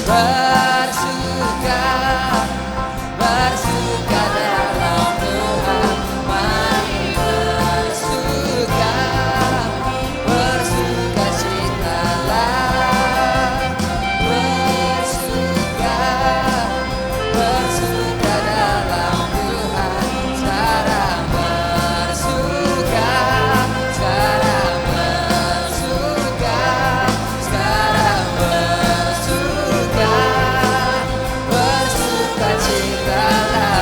bersuka, bersuka dalam Tuhan. Mari bersuka, bersuka citalah, bersuka, bersuka dalam Tuhan. Sekarang bersuka, sekarang bersuka, sekarang bersuka, bersuka citalah.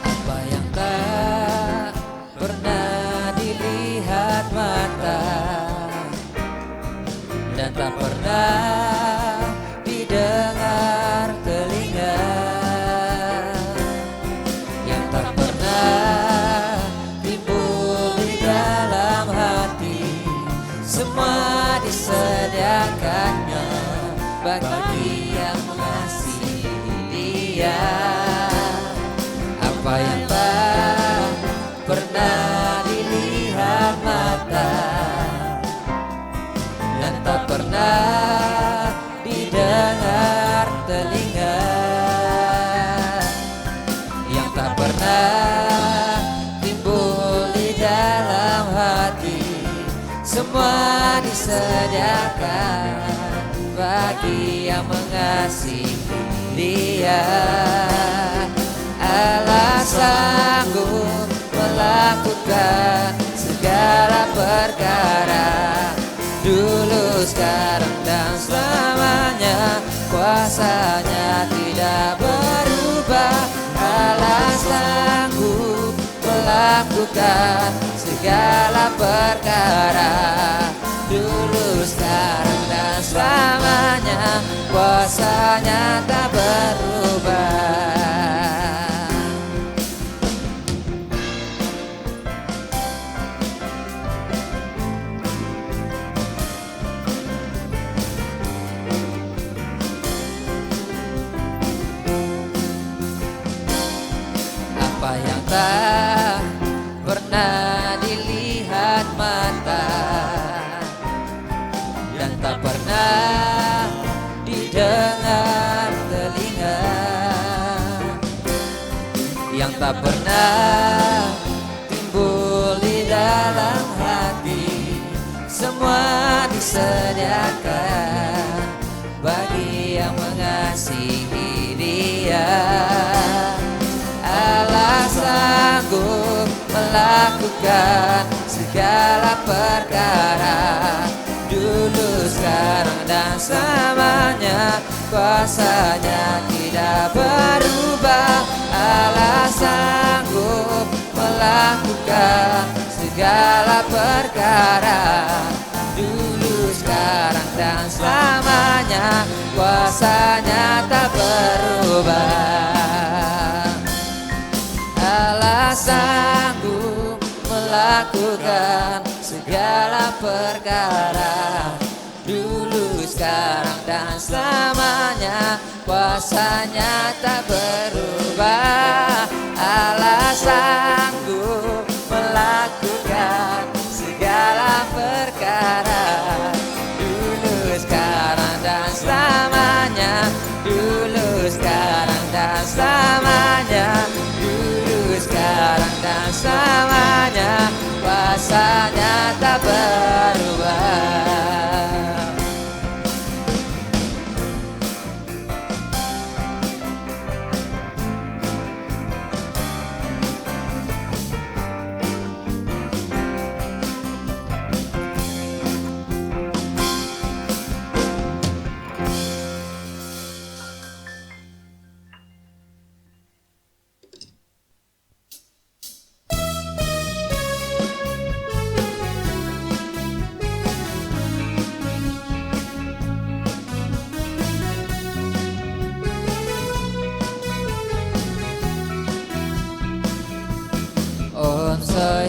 Apa yang tak pernah dilihat mata dan tak pernah didengar telinga, yang tak pernah timbul di dalam hati, semua disediakannya bagi yang mengasihi Dia. Apa yang tak pernah dilihat mata dan tak pernah didengar telinga, yang tak pernah timbul di dalam hati, semua disediakan bagi yang mengasihi Dia. Allah sanggup melakukan segala perkara, dulu, sekarang, dan selamanya. Kuasanya tidak berubah. Allah sanggup melakukan segala perkara, dulu, sekarang, dan selamanya. Kuasanya tak berubah. Apa yang tak pernah dilihat mata dan tak pernah didengar telinga, yang tak pernah timbul di dalam hati, semua disediakan bagi yang mengasihi Dia. Allah sanggup melakukan segala perkara, dulu, sekarang, dan selamanya. Kuasanya tidak berubah. Allah sanggup melakukan segala perkara, dulu, sekarang, dan selamanya. Kuasanya tak berubah. Allah sanggup melakukan segala perkara, dulu, sekarang, dan selamanya. Kuasanya tak berubah. Allah sanggup melakukan segala perkara, dulu, sekarang, dan selamanya. Dulu, sekarang, dan selamanya. Dulu, sekarang, dan selamanya. Kuasanya tak berubah.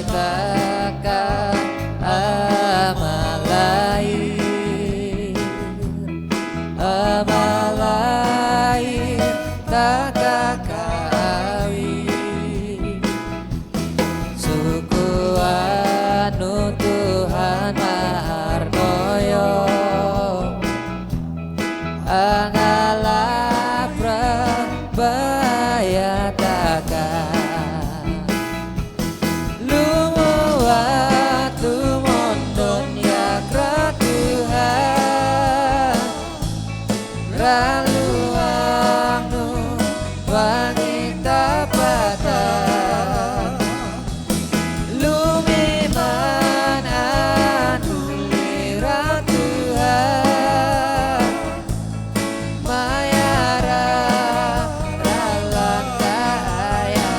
takkan amal lain takkan kawin suku anu Tuhan Maharnoyo angalah prabaya takkan lumuat tumondon ya Tuhan raluang nu wangi tapatan lumiman anu lira Tuhan mayara ralan kaya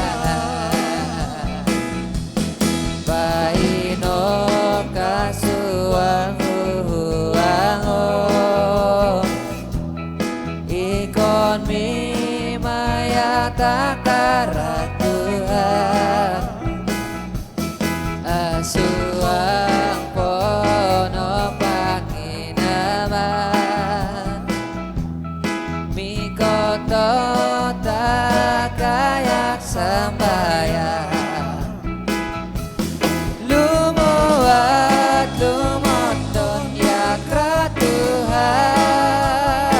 baino kasuang ikon mi maya takarat Tuhan asuang pono panginaman mikoto takayak sembayang lumuat lumondon ya Tuhan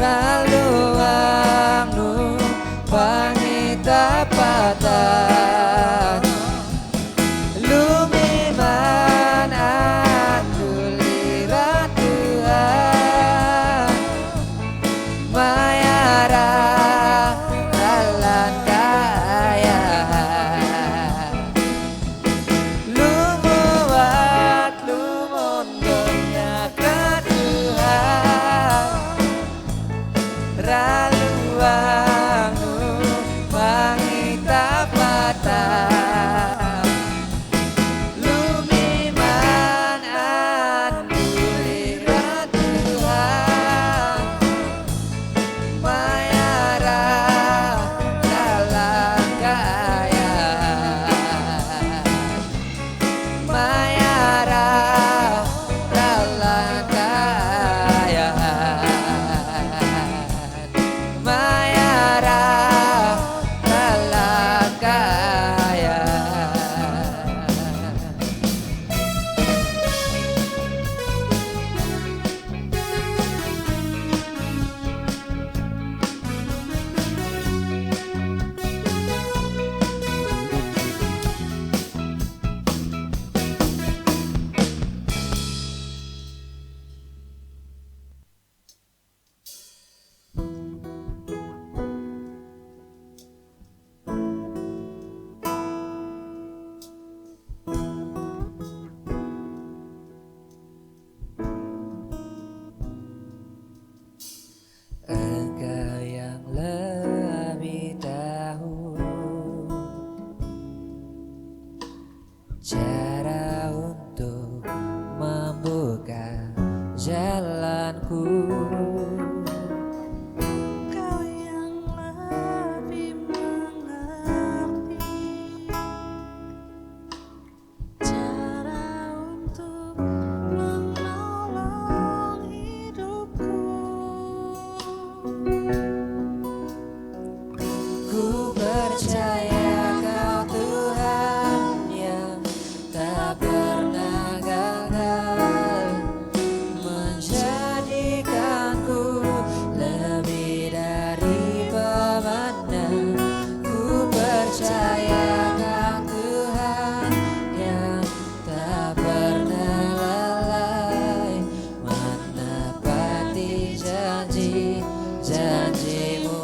raluang nu wangi tapatan lumiman aku lira Tuhan mayara ralan kaya lumuat lumondon ya Tuhan raluang nu wangi tapatan lumiman anu lira Tuhan mayara dalam kaya mayara dalam kaya mayara dalam kaya engkau yang lebih tahu cara untuk membuka jalanku Kau yang lebih mengerti cara untuk menolong hidupku. ku percaya kau Tuhan yang tak pernah gagal menjadikanku lebih dari pemenang. Ku percaya kau Tuhan yang tak pernah lalai menepati janji-janjimu.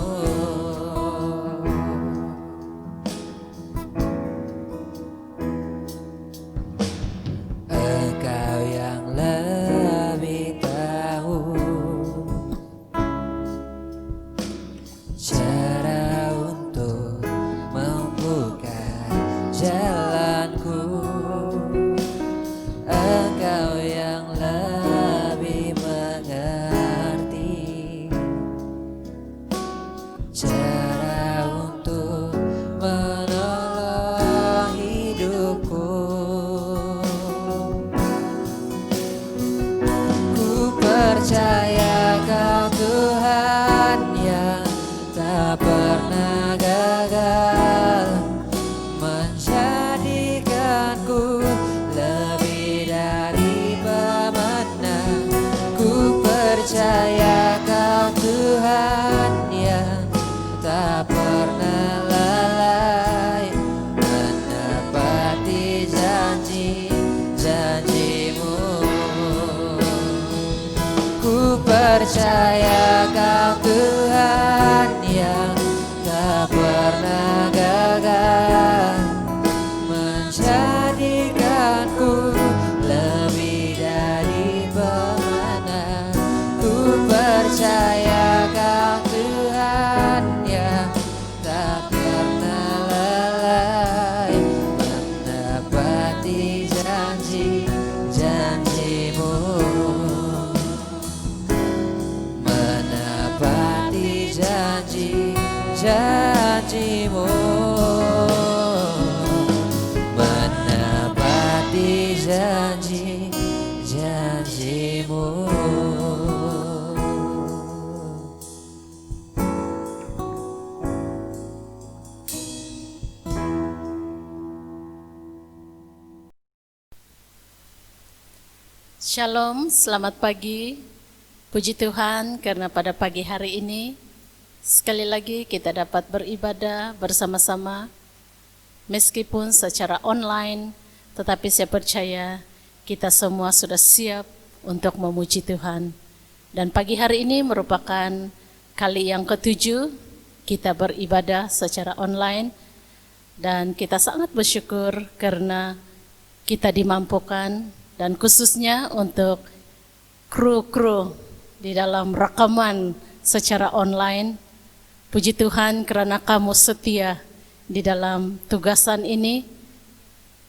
percaya Kau Tuhan yang tak pernah gagal, menjadikanku lebih dari pemenang. Ku percaya Kau Tuhan yang tak pernah lalai, menepati janji-janjimu, menepati janji-janjimu, menepati janji-janjimu. Shalom, selamat pagi. Puji Tuhan karena pada pagi hari ini sekali lagi kita dapat beribadah bersama-sama meskipun secara online, tetapi saya percaya kita semua sudah siap untuk memuji Tuhan. Dan pagi hari ini merupakan kali yang ke-7 kita beribadah secara online, dan kita sangat bersyukur karena kita dimampukan, dan khususnya untuk kru-kru di dalam rekaman secara online. Puji Tuhan karena kamu setia di dalam tugasan ini.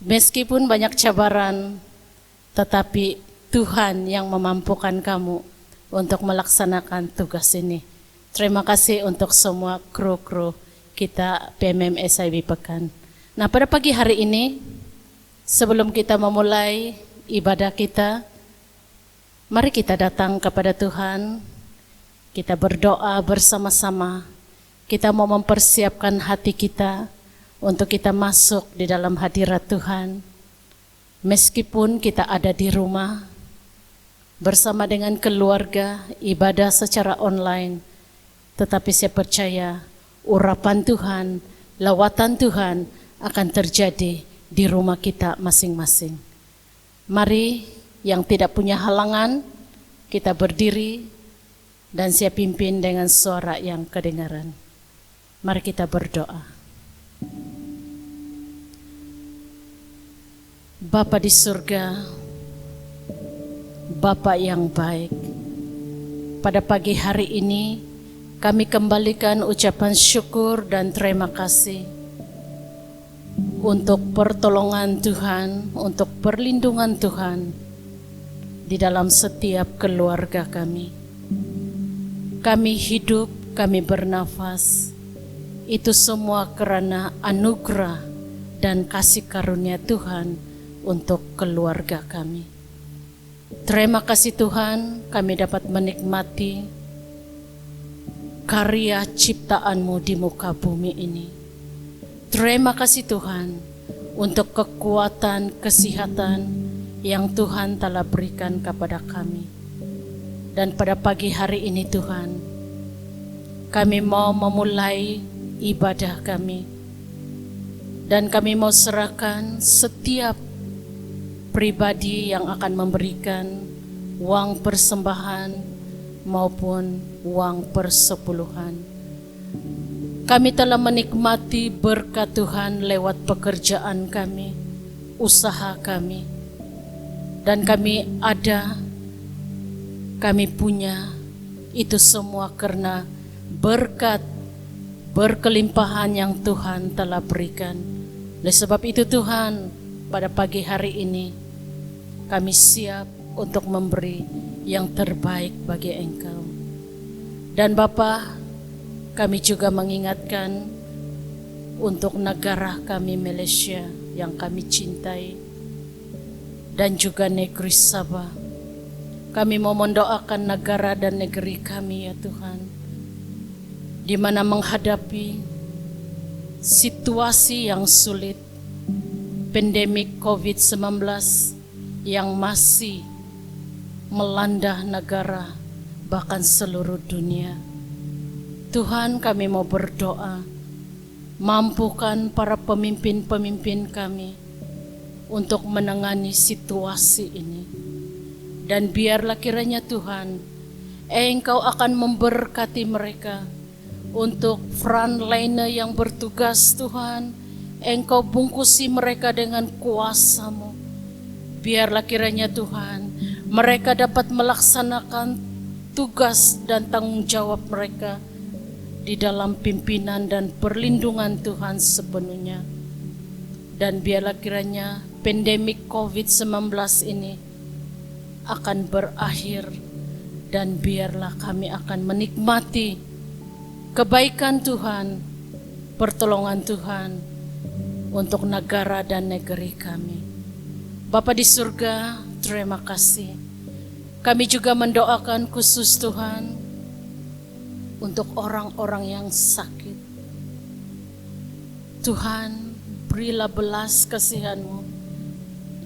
Meskipun banyak cabaran, tetapi Tuhan yang memampukan kamu untuk melaksanakan tugas ini. Terima kasih untuk semua kru-kru kita PMM SIB Pekan. Nah, pada pagi hari ini, sebelum kita memulai ibadah kita, mari kita datang kepada Tuhan, kita berdoa bersama-sama. Kita mau mempersiapkan hati kita untuk kita masuk di dalam hadirat Tuhan. Meskipun kita ada di rumah, bersama dengan keluarga, ibadah secara online, tetapi saya percaya urapan Tuhan, lawatan Tuhan akan terjadi di rumah kita masing-masing. Mari yang tidak punya halangan, kita berdiri dan saya pimpin dengan suara yang kedengaran. Mari kita berdoa. Bapa di surga, Bapa yang baik, pada pagi hari ini kami kembalikan ucapan syukur dan terima kasih untuk pertolongan Tuhan, untuk perlindungan Tuhan di dalam setiap keluarga kami. Kami hidup, kami bernafas, itu semua karena anugerah dan kasih karunia Tuhan untuk keluarga kami. Terima kasih Tuhan, kami dapat menikmati karya ciptaan-Mu di muka bumi ini. Terima kasih Tuhan untuk kekuatan, kesehatan yang Tuhan telah berikan kepada kami. Dan pada pagi hari ini Tuhan, kami mau memulai ibadah kami. Dan kami mau serahkan setiap pribadi yang akan memberikan uang persembahan maupun uang persepuluhan. Kami telah menikmati berkat Tuhan lewat pekerjaan kami, usaha kami, dan kami ada, kami punya, itu semua karena berkat berkelimpahan yang Tuhan telah berikan. Oleh sebab itu Tuhan, pada pagi hari ini kami siap untuk memberi yang terbaik bagi Engkau. Dan Bapa, kami juga mengingatkan untuk negara kami Malaysia yang kami cintai dan juga negeri Sabah. Kami mau mendoakan negara dan negeri kami ya Tuhan, di mana menghadapi situasi yang sulit, pandemik COVID-19 yang masih melanda negara bahkan seluruh dunia. Tuhan, kami mau berdoa, mampukan para pemimpin-pemimpin kami untuk menangani situasi ini. Dan biarlah kiranya Tuhan, Engkau akan memberkati mereka. Untuk frontliner yang bertugas Tuhan, Engkau bungkusi mereka dengan kuasa-Mu. Biarlah kiranya Tuhan, mereka dapat melaksanakan tugas dan tanggung jawab mereka di dalam pimpinan dan perlindungan Tuhan sepenuhnya. Dan biarlah kiranya pandemik COVID-19 ini akan berakhir, dan biarlah kami akan menikmati kebaikan Tuhan, pertolongan Tuhan untuk negara dan negeri kami. Bapa di surga, terima kasih. Kami juga mendoakan khusus Tuhan untuk orang-orang yang sakit. Tuhan, berilah belas kasihan-Mu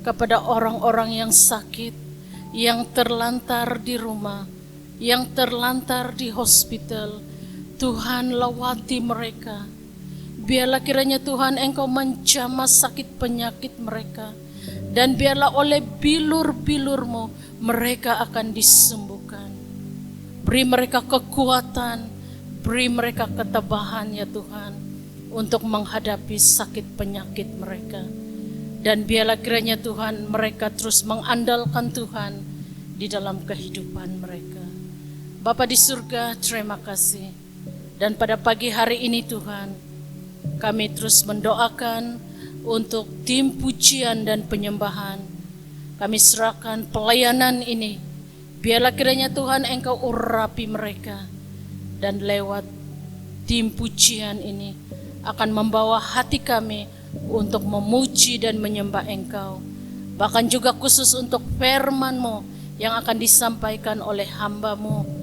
kepada orang-orang yang sakit, yang terlantar di rumah, yang terlantar di hospital. Tuhan, lawati mereka. Biarlah kiranya Tuhan Engkau menjamah sakit penyakit mereka. Dan biarlah oleh bilur-bilur-Mu mereka akan disembuhkan. Beri mereka kekuatan, beri mereka ketabahan ya Tuhan, untuk menghadapi sakit penyakit mereka. Dan biarlah kiranya Tuhan mereka terus mengandalkan Tuhan di dalam kehidupan mereka. Bapa di surga, terima kasih. Dan pada pagi hari ini Tuhan, kami terus mendoakan untuk tim pujian dan penyembahan. Kami serahkan pelayanan ini. Biarlah kiranya Tuhan Engkau urapi mereka. Dan lewat tim pujian ini akan membawa hati kami untuk memuji dan menyembah Engkau. Bahkan juga khusus untuk firman-Mu yang akan disampaikan oleh hamba-Mu.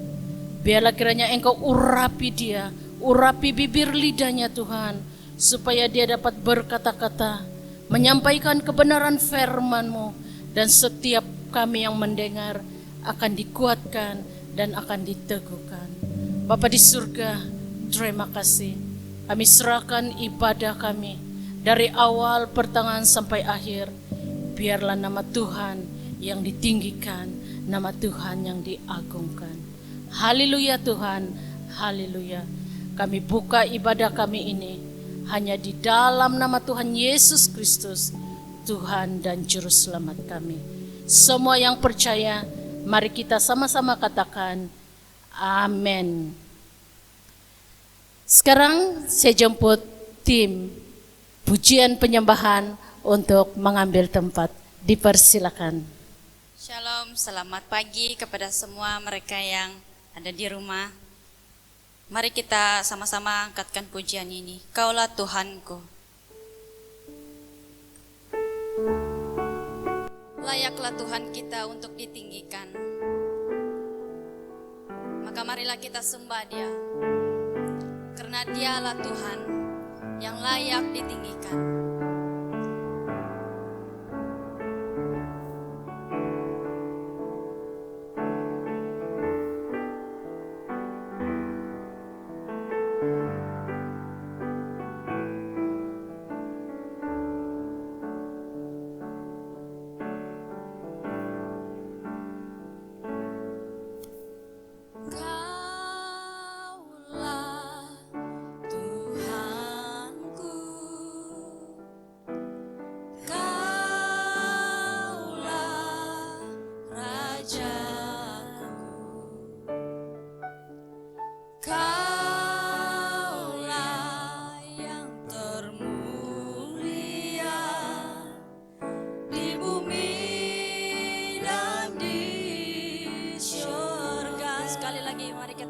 Biarlah kiranya Engkau urapi dia, urapi bibir lidahnya Tuhan, supaya dia dapat berkata-kata, menyampaikan kebenaran firman-Mu, dan setiap kami yang mendengar akan dikuatkan dan akan diteguhkan. Bapa di surga, terima kasih. Kami serahkan ibadah kami dari awal pertengahan sampai akhir. Biarlah nama Tuhan yang ditinggikan, nama Tuhan yang diagungkan. Haleluya Tuhan, haleluya. Kami buka ibadah kami ini hanya di dalam nama Tuhan Yesus Kristus, Tuhan dan Juru Selamat kami. Semua yang percaya, mari kita sama-sama katakan, amin. Sekarang saya jemput tim pujian penyembahan untuk mengambil tempat. Dipersilakan. Shalom, selamat pagi kepada semua mereka yang ada di rumah. Mari kita sama-sama angkatkan pujian ini. Kaulah Tuhanku. Layaklah Tuhan kita untuk ditinggikan. Maka marilah kita sembah Dia. Karena Dialah Tuhan yang layak ditinggikan.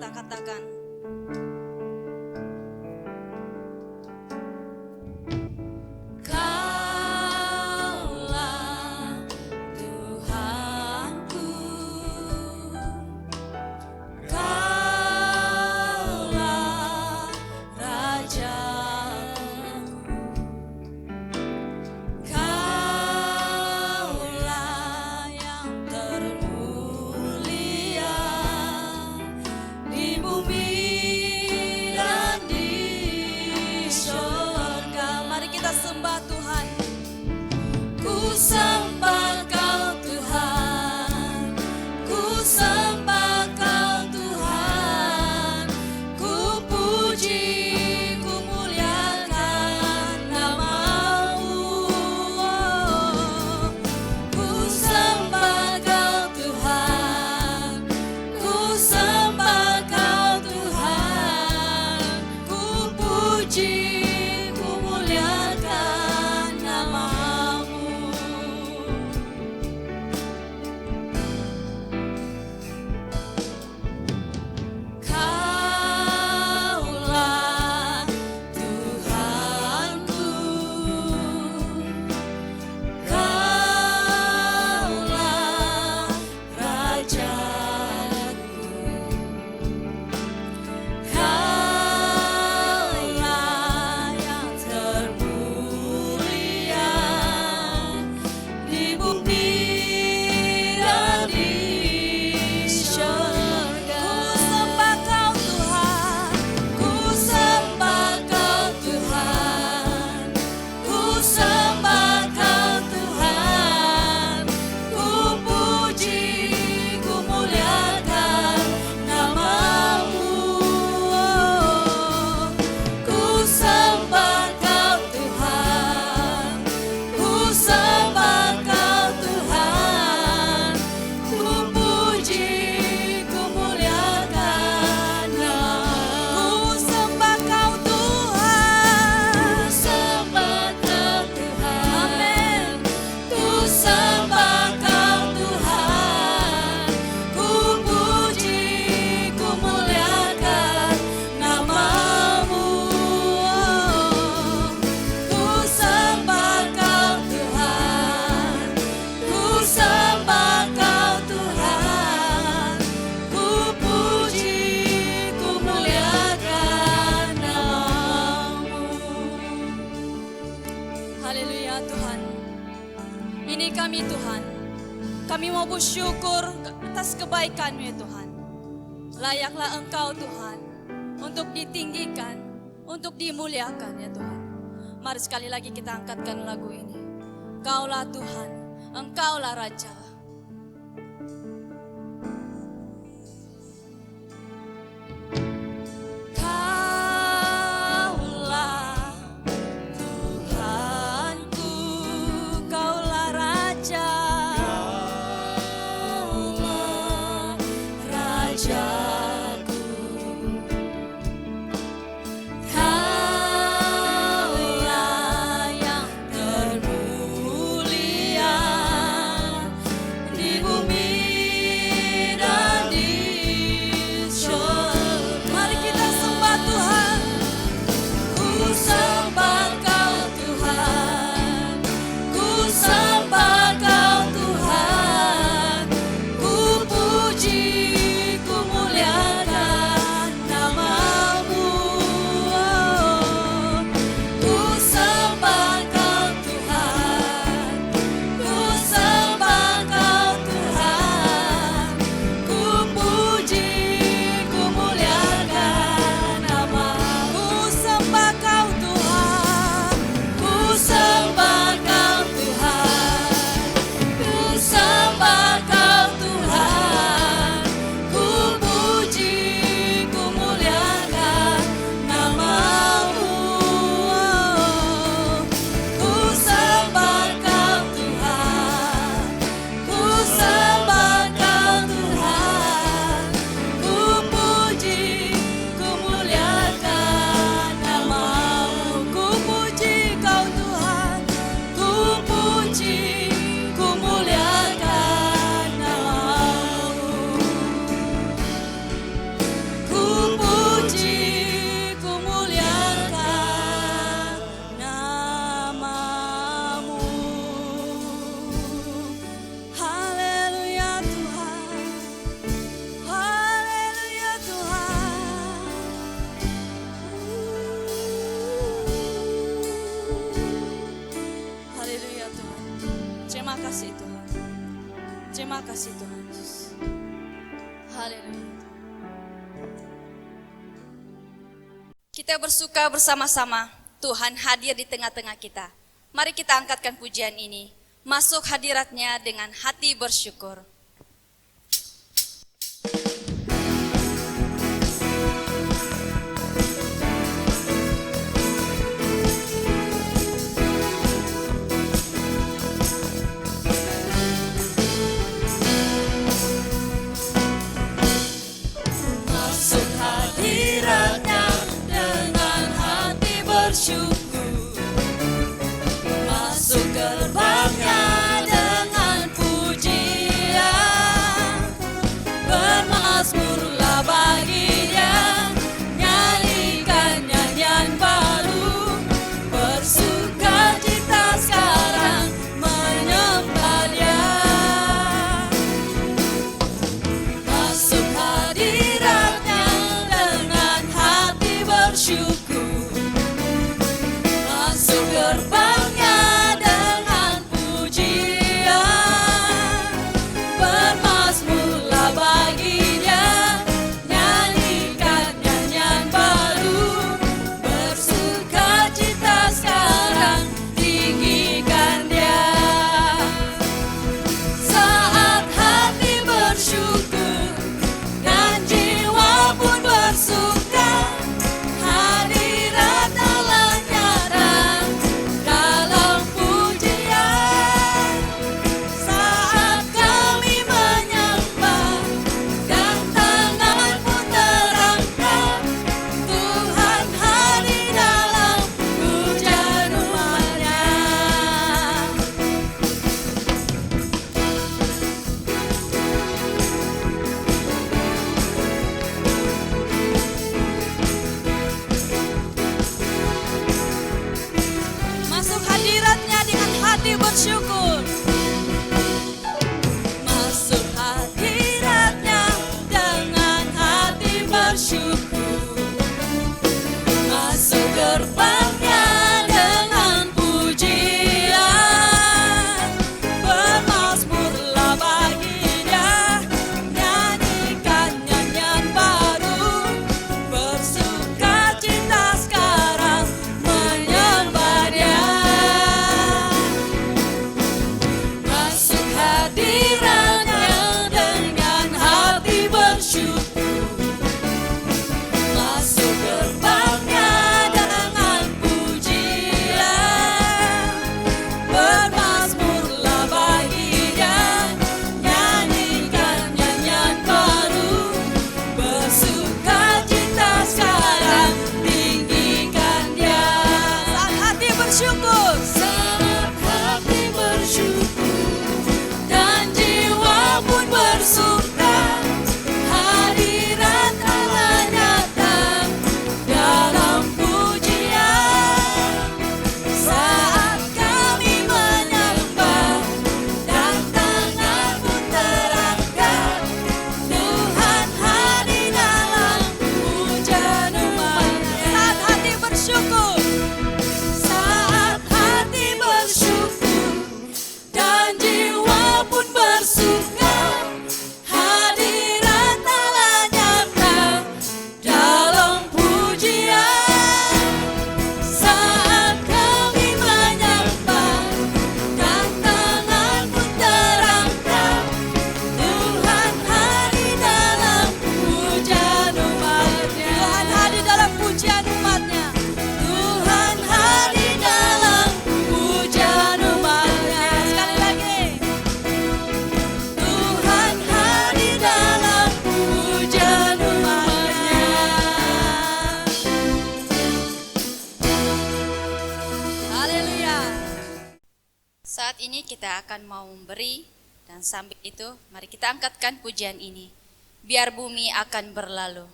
Katakan Kaulah Tuhanku, Kaulah Rajaku, Kaulah yang termulia di bumi haleluya Tuhan. Ini kami Tuhan. Kami mau bersyukur atas kebaikan-Mu ya Tuhan. Layaklah Engkau Tuhan untuk ditinggikan, untuk dimuliakan ya Tuhan. Mari sekali lagi kita angkatkan lagu ini. Kaulah Tuhan, Engkaulah Raja. Kaulah Tuhanku, Kaulah Raja. Kaulah Rajaku. Kaulah yang termulia di bumi dan di surga. Mari kita sembah Tuhan. Ku sembah Kau Tuhan. Ku sembah Kau Tuhan. Ku puji, ku muliakan nama-Mu. Ku sembah Kau Tuhan. Ku sembah Kau Tuhan. Ku puji, ku muliakan nama-Mu. Ku sembah Kau Tuhan. Ku sembah Kau Tuhan. Ku sembah Kau Tuhan. Ku puji, ku muliakan nama-Mu. Ku sembah Kau Tuhan. Ku sembah Kau Tuhan. Ku puji, ku muliakan nama-Mu. Ku puji Kau Tuhan. Ku puji, ku muliakan nama-Mu. Ku puji, ku muliakan nama-Mu. Haleluya Tuhan. Haleluya Tuhan. Haleluya Tuhan. Terima kasih Tuhan. Terima kasih Tuhan Yesus. Haleluya. Kita bersuka bersama-sama Tuhan hadir di tengah-tengah kita. Mari kita angkatkan pujian ini. Masuk hadiratnya dengan hati bersyukur. Masuk hadiratnya dengan hati bersyukur. Masuk gerbangnya dengan pujian. Bermazmurlah baginya, nyanyikan nyanyian baru. Bersuka cita sekarang menyembah Dia. Masuk hadiratnya dengan hati bersyukur. Masuk gerbangnya dengan pujian. Bermazmurlah baginya, nyanyikan nyanyian baru. Bersuka cita sekarang, tinggikan Dia. Saat hati bersyukur dan jiwa pun bersuka, hadirat Allah nyata dalam pujian. Saat kami menyembah dan tangan pun terangkat, Tuhan hadir dalam pujian umat-Nya. Masuk hadiratnya dengan hati bersyukur. Masuk hadiratnya dengan hati bersyukur. Masuk gerbangnya dengan pujian. bersyukur, saat hati bersyukur dan jiwa pun bersuka, hadirat Allah nyata dalam pujian. Saat kami menyembah dan tangan pun terangkat, Tuhan hadir dalam pujian umat-Nya. Saat hati bersyukur, saat hati bersyukur dan jiwa pun bersuka, hadirat Allah nyata dalam pujian. Saat kami menyembah dan tangan pun terangkat, Tuhan hadir dalam pujian umat-Nya. Tuhan hadir dalam pujian umat-Nya. Tuhan hadir dalam pujian umat-Nya. Sekali lagi. Tuhan hadir dalam pujian umat-Nya. Haleluya. Saat ini kita akan mau memberi, dan sambil itu mari kita angkatkan pujian ini. Biar bumi akan berlalu.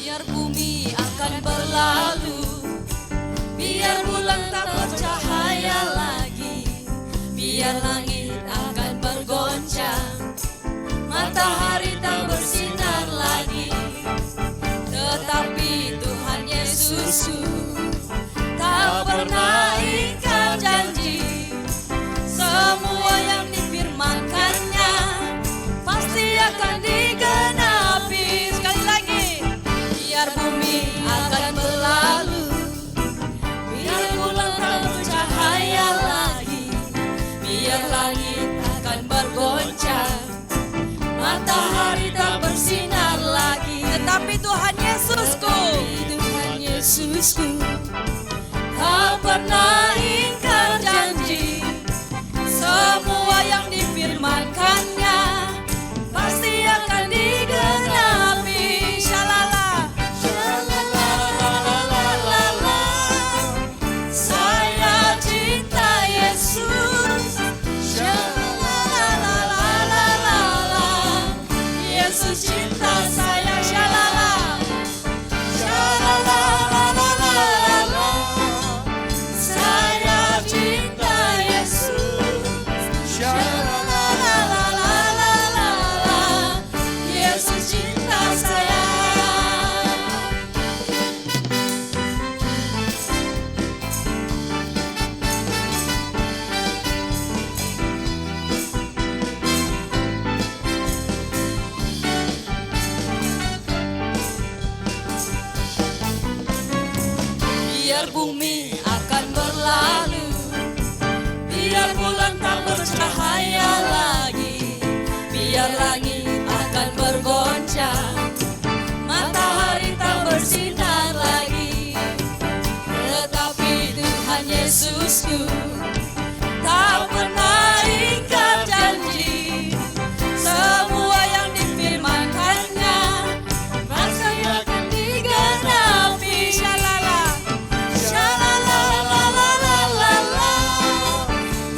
Biar bumi akan berlalu, biar bulan tak bercahaya lagi, biar langit akan bergoncang, matahari tak bersinar lagi. Tetapi Tuhan Yesusku tak pernah ingkar janji, semua yang difirmankannya pasti akan digenapi. Sekali lagi. Biar bumi akan berlalu, biar bulan tak bercahaya lagi, biar langit akan bergoncang, matahari tak bersinar lagi. Tetapi Tuhan Yesusku, Tuhan Yesusku tak pernah ingkar janji, semua yang difirmankannya pasti akan digenapi. Shalala, shalala, saya cinta Yesus. Shalala, Yesus cinta saya. Shalala, shalala, saya cinta Yesus. Shalala, Yesus cinta saya. Biar bumi akan berlalu, biar bulan tak bercahaya lagi, biar langit akan bergoncang, matahari tak bersinar lagi. Tetapi Tuhan Yesusku tak pernah ingkar janji, semua yang difirmankannya pasti akan digenapi. Shalala, shalala,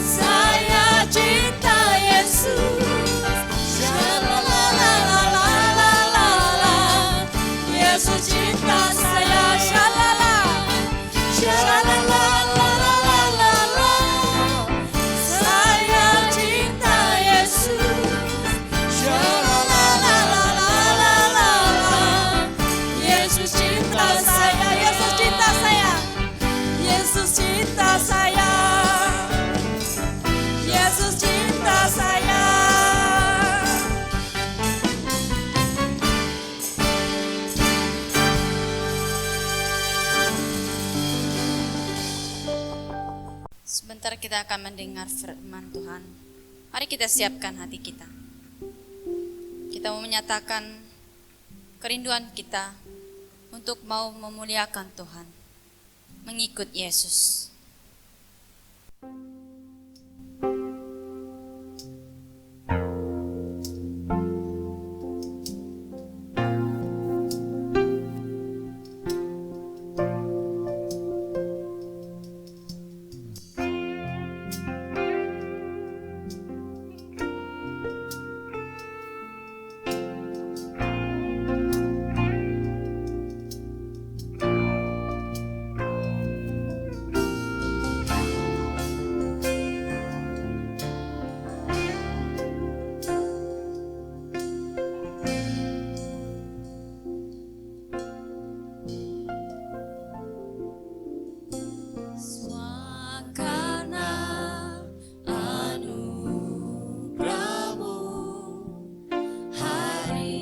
saya cinta Yesus. Shalala, Yesus cinta saya. Shalala, shalala, saya cinta Yesus. Shalala, Yesus cinta saya. Yesus cinta saya. Yesus cinta saya. Yesus cinta saya. Sebentar kita akan mendengar firman Tuhan. Mari kita siapkan hati kita. Kita mau menyatakan kerinduan kita untuk mau memuliakan Tuhan. mengikut Yesus. Karena anugerahmu hari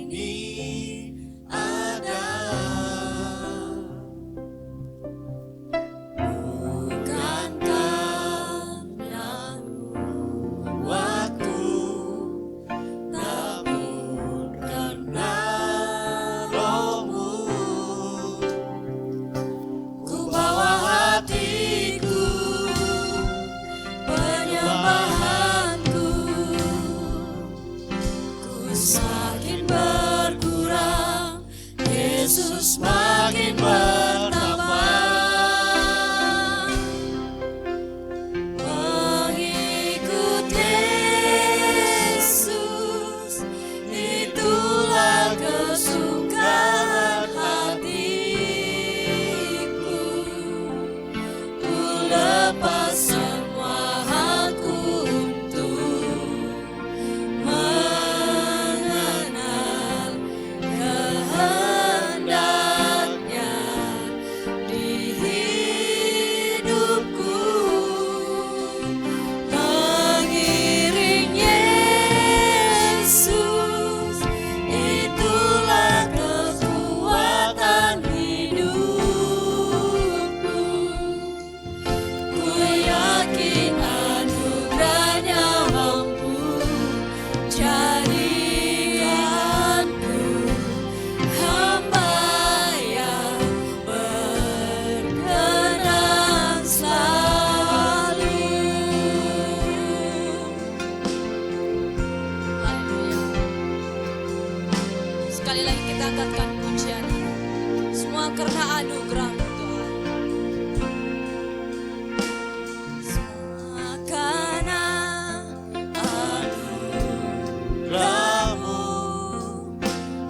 ini ada, bukan karena waktu, namun karena Roh-Mu. Ku bawa hatiku, penyembahanku, ku semakin berkurang, Yesus makin bertambah. Mengikut Yesus, itulah kesukaan hatiku. Ku lepas semua hakku untuk mengenal kehendaknya di hidupku. Mengiring Yesus, itulah kekuatan hidupku. Ku yakin anugerahnya mampu jadikanku hamba yang berkenan selalu. Haleluya. Sekali lagi kita angkatkan pujian ini. Semua karena anugerah-Mu Tuhan. Semua karena anugerah-Mu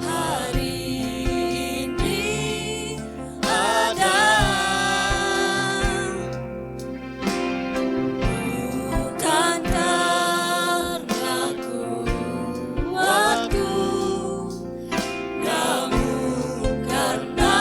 hari ini ada, bukan karena kuatku, namun karena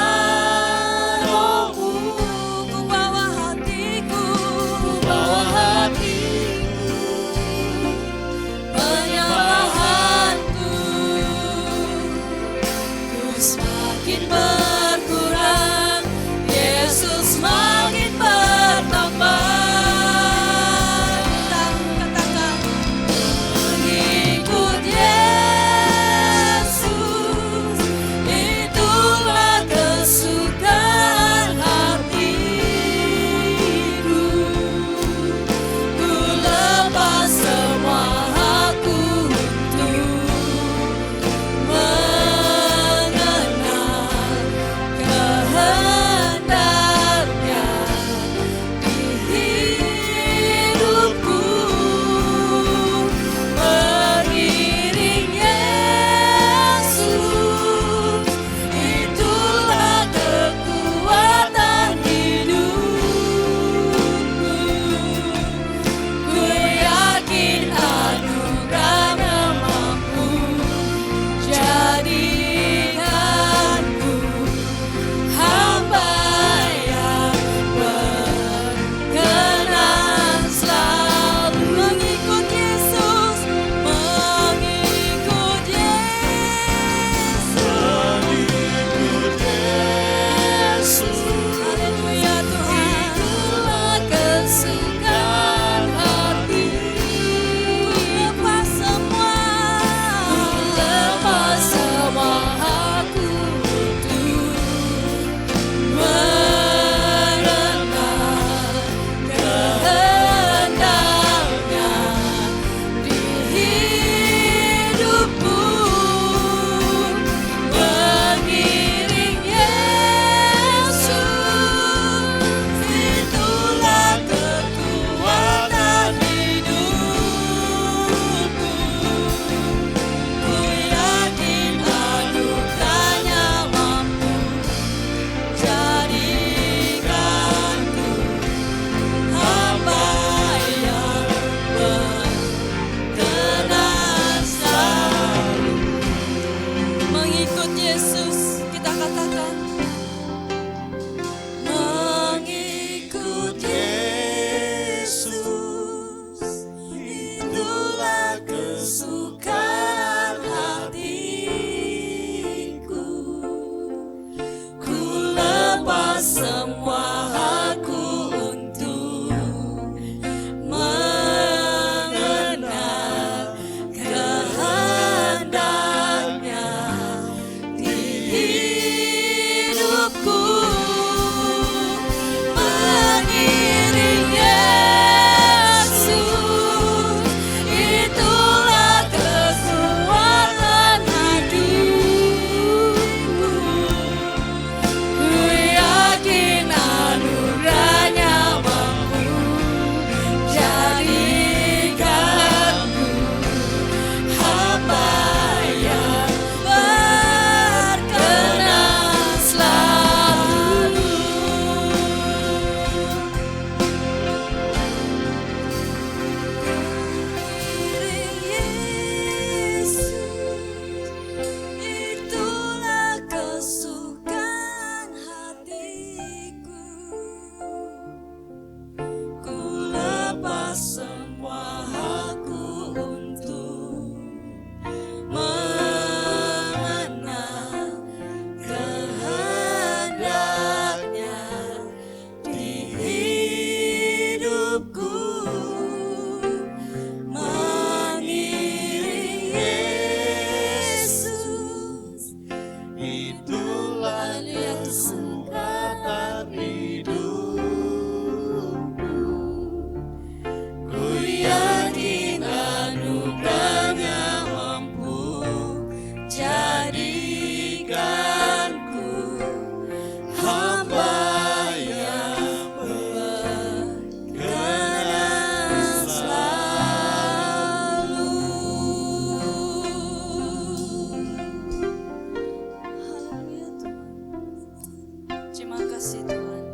kasih Tuhan.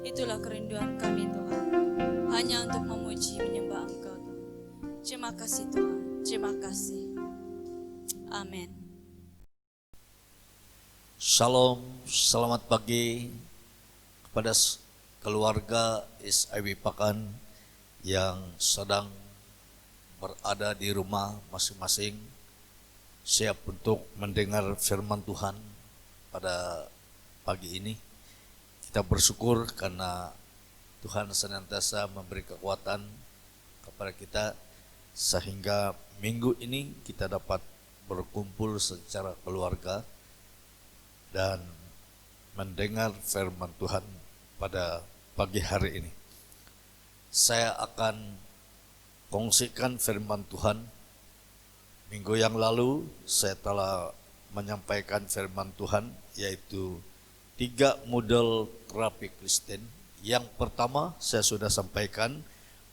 Itulah kerinduan kami Tuhan, hanya untuk memuji menyembah Engkau Tuhan. Terima kasih Tuhan, terima kasih. Amin. Shalom, selamat pagi kepada keluarga SIW Pakan yang sedang berada di rumah masing-masing, siap untuk mendengar firman Tuhan pada pagi ini. Kita bersyukur karena Tuhan senantiasa memberi kekuatan kepada kita sehingga minggu ini kita dapat berkumpul secara keluarga dan mendengar firman Tuhan pada pagi hari ini. Saya akan kongsikan firman Tuhan. Minggu yang lalu saya telah menyampaikan firman Tuhan, yaitu 3 model terapi Kristen. Yang pertama saya sudah sampaikan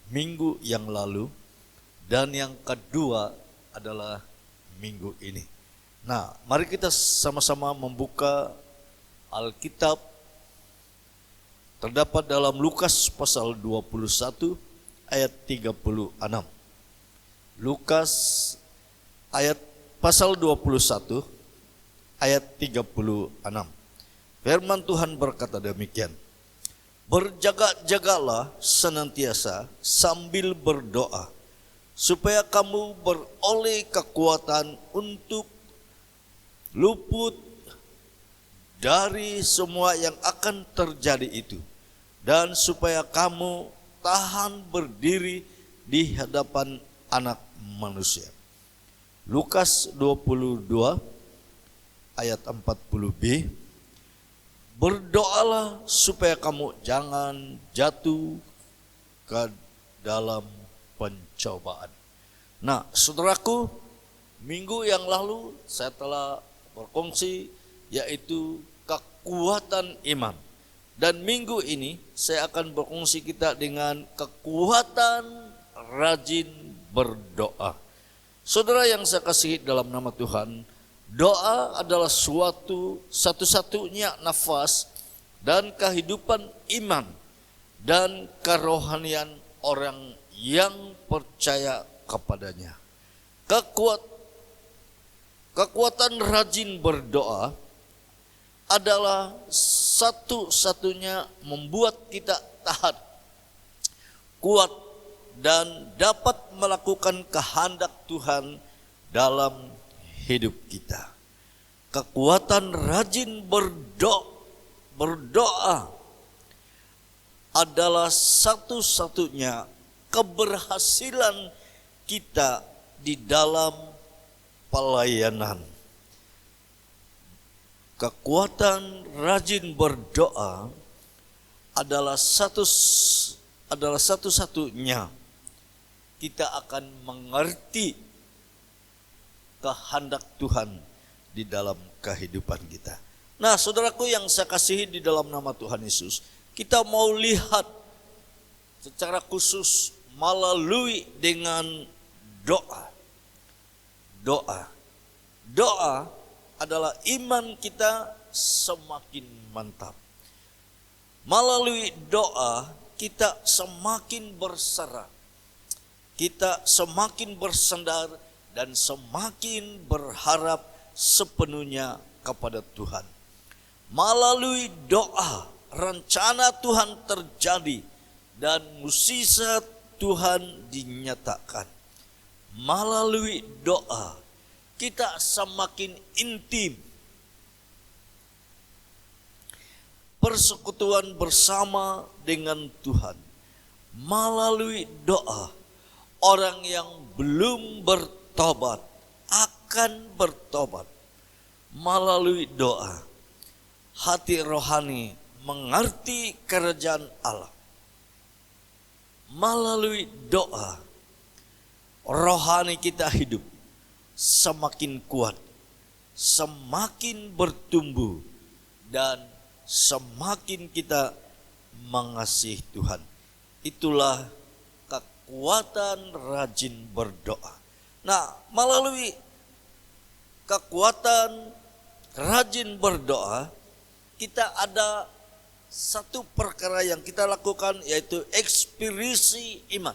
minggu yang lalu, dan yang kedua adalah minggu ini. Nah, mari kita sama-sama membuka Alkitab. Terdapat dalam Lukas pasal 21 ayat 36. Lukas ayat pasal 21 ayat 36. Firman Tuhan berkata demikian. Berjaga-jagalah senantiasa sambil berdoa, supaya kamu beroleh kekuatan untuk luput dari semua yang akan terjadi itu, dan supaya kamu tahan berdiri di hadapan Anak Manusia. Lukas 22 ayat 40b. Berdoalah supaya kamu jangan jatuh ke dalam pencobaan. Nah, saudaraku, minggu yang lalu saya telah berkongsi yaitu kekuatan iman. Dan minggu ini saya akan berkongsi kita dengan kekuatan rajin berdoa. Saudara yang saya kasihi dalam nama Tuhan, doa adalah satu-satunya nafas dan kehidupan iman dan kerohanian orang yang percaya kepadanya. Kekuatan rajin berdoa adalah satu-satunya membuat kita tahan, kuat, dan dapat melakukan kehendak Tuhan dalam hidup kita. Kekuatan rajin berdoa adalah satu-satunya keberhasilan kita di dalam pelayanan. Kekuatan rajin berdoa adalah satu-satunya kita akan mengerti kehendak Tuhan di dalam kehidupan kita. Nah, saudaraku yang saya kasihi di dalam nama Tuhan Yesus, kita mau lihat secara khusus melalui dengan doa. Doa adalah iman kita semakin mantap. Melalui doa kita semakin berserah, kita semakin bersandar dan semakin berharap sepenuhnya kepada Tuhan. Melalui doa rencana Tuhan terjadi dan mukjizat Tuhan dinyatakan. Melalui doa kita semakin intim persekutuan bersama dengan Tuhan. Melalui doa orang yang belum bertobat akan bertobat. Melalui doa hati rohani mengerti kerajaan Allah. Melalui doa rohani kita hidup semakin kuat, semakin bertumbuh, dan semakin kita mengasihi Tuhan. Itulah kekuatan rajin berdoa. Nah, melalui kekuatan rajin berdoa, kita ada satu perkara yang kita lakukan, yaitu ekspirisi iman.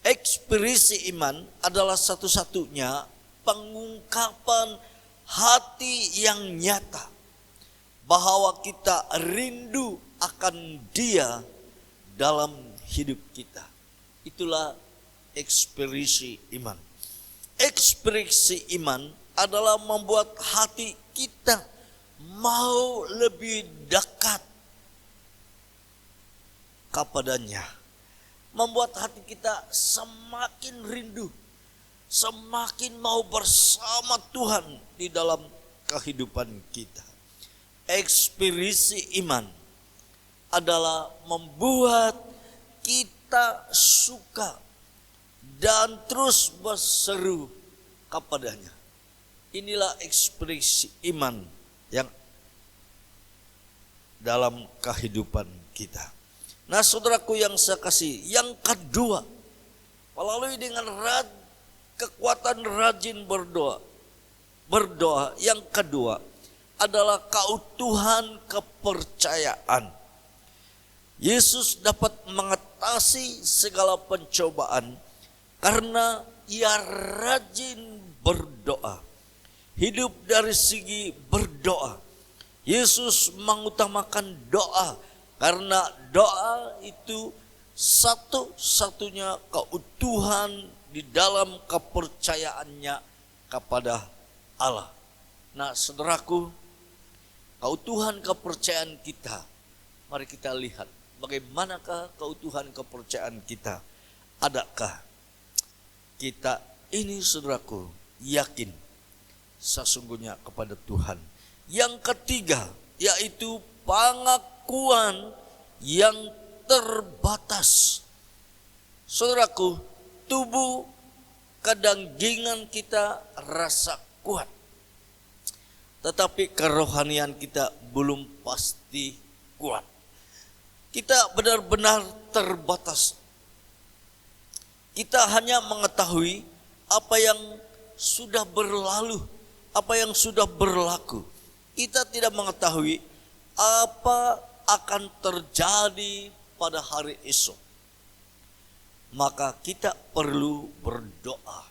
Ekspirisi iman adalah satu-satunya pengungkapan hati yang nyata bahwa kita rindu akan Dia dalam hidup kita. Itulah ekspirisi iman. Ekspirisi iman adalah membuat hati kita mau lebih dekat kepadanya. Membuat hati kita semakin rindu, semakin mau bersama Tuhan di dalam kehidupan kita. Ekspirisi iman adalah membuat kita suka dan terus berseru kepadanya. Inilah ekspresi iman yang dalam kehidupan kita. Nah, saudaraku yang saya kasih, yang kedua, melalui dengan kekuatan rajin berdoa. Yang kedua adalah keutuhan kepercayaan. Yesus dapat mengatasi segala pencobaan karena Ia rajin berdoa. Hidup dari segi berdoa. Yesus mengutamakan doa karena doa itu satu-satunya keutuhan di dalam kepercayaannya kepada Allah. Nah, saudaraku, keutuhan kepercayaan kita, mari kita lihat bagaimanakah keutuhan kepercayaan kita. Adakah kita ini, saudaraku, yakin sesungguhnya kepada Tuhan? Yang ketiga, yaitu pengakuan yang terbatas. Saudaraku, tubuh kedanggingan kita rasa kuat, tetapi kerohanian kita belum pasti kuat. Kita benar-benar terbatas. Kita hanya mengetahui apa yang sudah berlalu, apa yang sudah berlaku. Kita tidak mengetahui apa akan terjadi pada hari esok. Maka kita perlu berdoa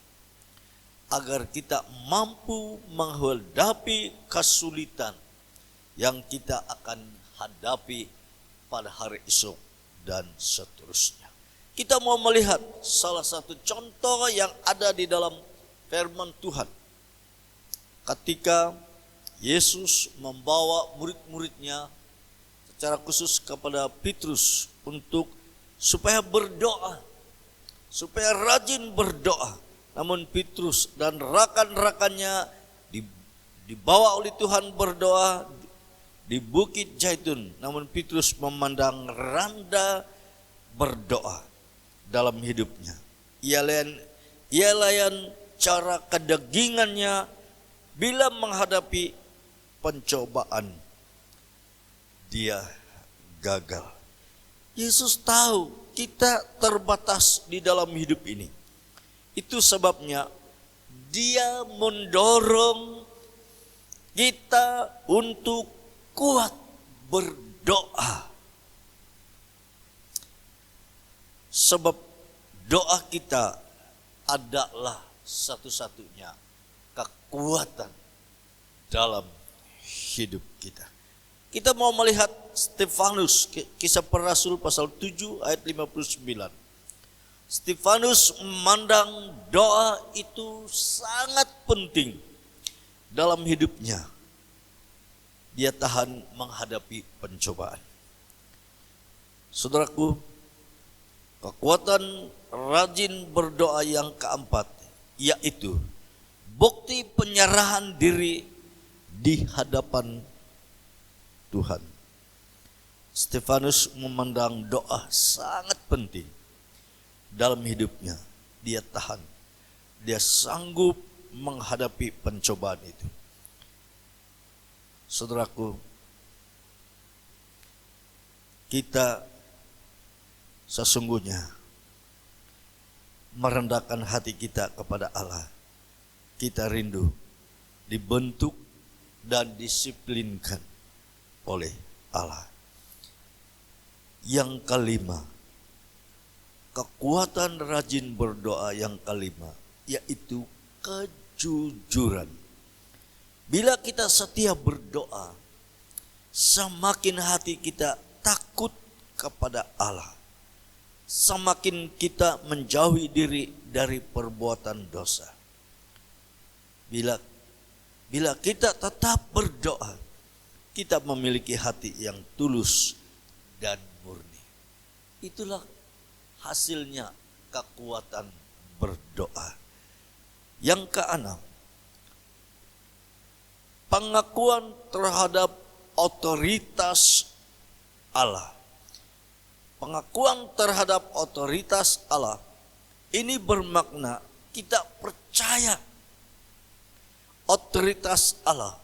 agar kita mampu menghadapi kesulitan yang kita akan hadapi pada hari esok dan seterusnya. Kita mau melihat salah satu contoh yang ada di dalam firman Tuhan. Ketika Yesus membawa murid-muridnya secara khusus kepada Petrus untuk supaya berdoa, supaya rajin berdoa. Namun Petrus dan rekan-rekannya dibawa oleh Tuhan berdoa di Bukit Zaitun. Namun Petrus memandang randa berdoa dalam hidupnya. Ia layan cara kedagingannya bila menghadapi pencobaan. Dia gagal. Yesus tahu kita terbatas di dalam hidup ini. Itu sebabnya Dia mendorong kita untuk kuat berdoa. Sebab doa kita adalah satu-satunya kekuatan dalam hidup kita. Kita mau melihat Stefanus, Kisah Para Rasul pasal 7 ayat 59. Stefanus memandang doa itu sangat penting dalam hidupnya. Dia tahan menghadapi pencobaan. Saudaraku, kekuatan rajin berdoa yang keempat, yaitu bukti penyerahan diri di hadapan Tuhan. Stefanus memandang doa sangat penting dalam hidupnya. Dia tahan, dia sanggup menghadapi pencobaan itu. Saudaraku, kita sesungguhnya merendahkan hati kita kepada Allah. Kita rindu dibentuk dan disiplinkan oleh Allah. Yang kelima, kekuatan rajin berdoa yang kelima, yaitu kejujuran. Bila kita setia berdoa, semakin hati kita takut kepada Allah, semakin kita menjauhi diri dari perbuatan dosa. Bila kita tetap berdoa, kita memiliki hati yang tulus dan murni. Itulah hasilnya kekuatan berdoa. Yang keenam, pengakuan terhadap otoritas Allah. Pengakuan terhadap otoritas Allah ini bermakna kita percaya otoritas Allah,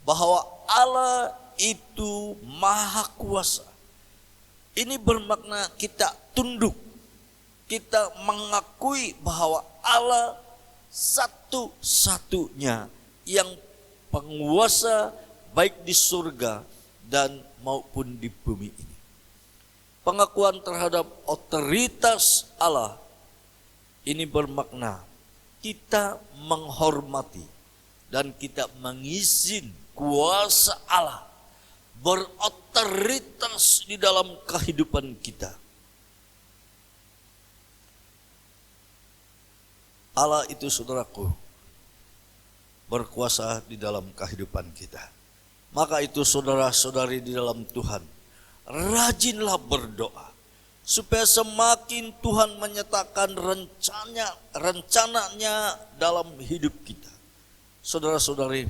bahwa Allah itu maha kuasa. Ini bermakna kita tunduk, kita mengakui bahwa Allah satu-satunya yang penguasa baik di surga dan maupun di bumi ini. Pengakuan terhadap otoritas Allah ini bermakna kita menghormati dan kita mengizin kuasa Allah berotoritas di dalam kehidupan kita. Allah itu, saudaraku, berkuasa di dalam kehidupan kita. Maka itu saudara-saudari di dalam Tuhan, rajinlah berdoa supaya semakin Tuhan menyatakan rencananya dalam hidup kita. Saudara-saudari,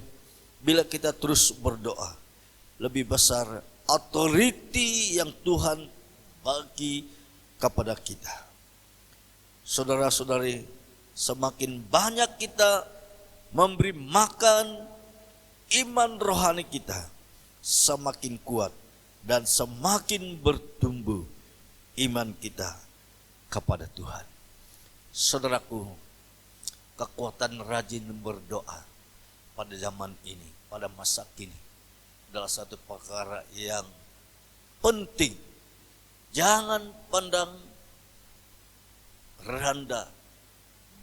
bila kita terus berdoa, lebih besar authority yang Tuhan bagi kepada kita. Saudara-saudari, semakin banyak kita memberi makan iman rohani kita, semakin kuat dan semakin bertumbuh iman kita kepada Tuhan. Saudaraku, kekuatan rajin berdoa pada zaman ini, pada masa kini adalah satu perkara yang penting. Jangan pandang rendah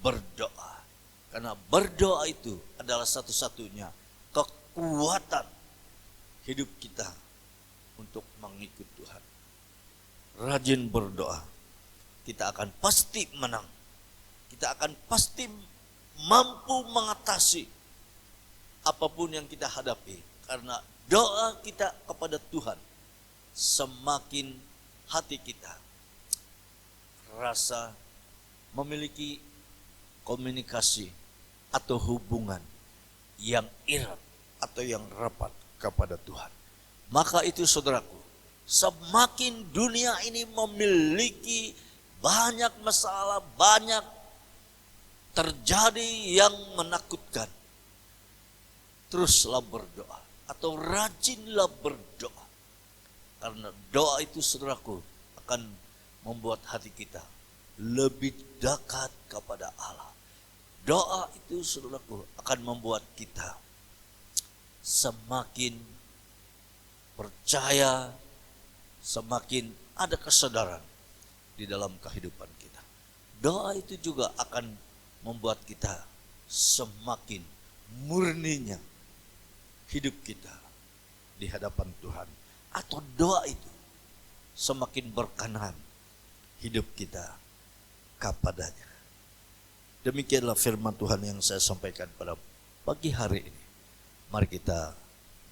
berdoa, karena berdoa itu adalah satu-satunya kekuatan hidup kita untuk mengikut Tuhan. Rajin berdoa, kita akan pasti menang. Kita akan pasti mampu mengatasi apapun yang kita hadapi, karena doa kita kepada Tuhan, semakin hati kita rasa memiliki komunikasi atau hubungan yang erat atau yang rapat kepada Tuhan. Maka itu saudaraku, semakin dunia ini memiliki banyak masalah, banyak terjadi yang menakutkan, teruslah berdoa atau rajinlah berdoa. Karena doa itu saudaraku akan membuat hati kita lebih dekat kepada Allah. Doa itu saudaraku akan membuat kita semakin percaya, semakin ada kesadaran di dalam kehidupan kita. Doa itu juga akan membuat kita semakin murninya hidup kita di hadapan Tuhan, atau doa itu semakin berkenan hidup kita kepadanya. Demikianlah firman Tuhan yang saya sampaikan pada pagi hari ini. Mari kita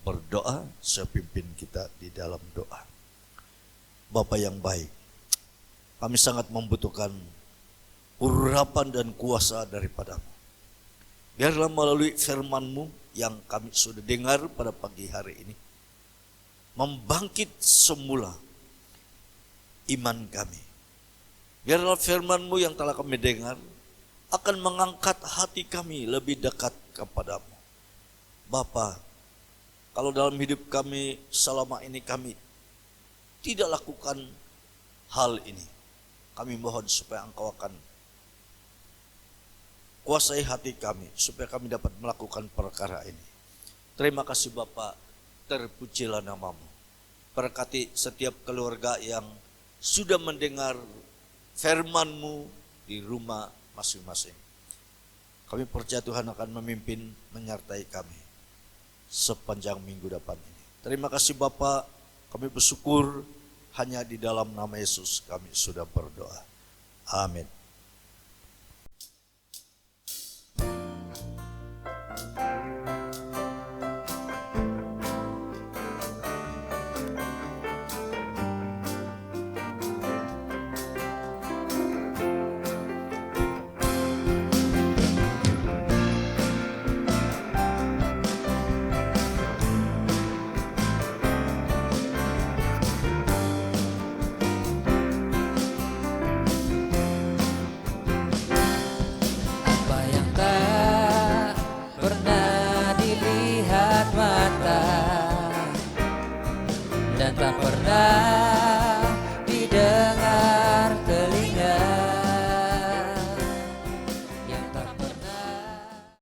berdoa, saya pimpin kita di dalam doa. Bapa yang baik, kami sangat membutuhkan urapan dan kuasa daripada-Mu. Biarlah melalui firman-Mu yang kami sudah dengar pada pagi hari ini, membangkit semula iman kami. Biarlah firman-Mu yang telah kami dengar akan mengangkat hati kami lebih dekat kepadamu. Bapa, kalau dalam hidup kami selama ini kami tidak lakukan hal ini, kami mohon supaya Engkau akan kuasai hati kami supaya kami dapat melakukan perkara ini. Terima kasih Bapa, terpujilah nama-Mu. Berkati setiap keluarga yang sudah mendengar firman-Mu di rumah masing-masing. Kami percaya Tuhan akan memimpin, menyertai kami sepanjang minggu depan ini. Terima kasih Bapa, kami bersyukur hanya di dalam nama Yesus kami sudah berdoa. Amin. Apa yang tak pernah dilihat mata dan tak pernah